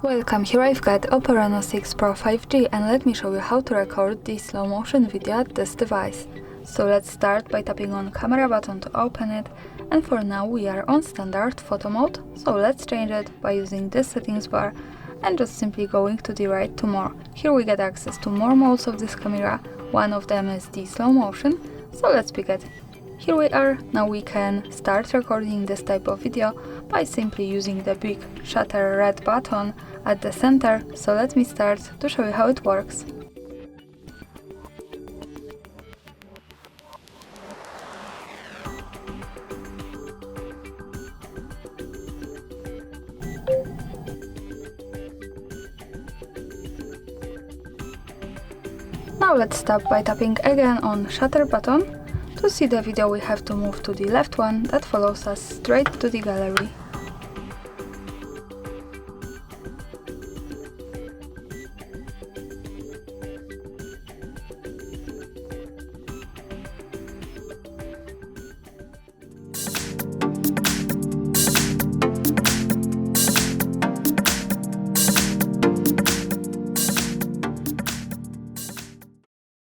Welcome, here I've got OPPO Reno6 Pro 5G and let me show you how to record the slow motion video at this device. So let's start by tapping on camera button to open it, and for now we are on standard photo mode, so let's change it by using this settings bar and just simply going to the right to more. Here we get access to more modes of this camera, one of them is the slow motion, so let's pick it. Here we are, now we can start recording this type of video by simply using the big shutter red button at the center, so let me start to show you how it works. Now let's stop by tapping again on shutter button. To see the video we have to move to the left one that follows us straight to the gallery.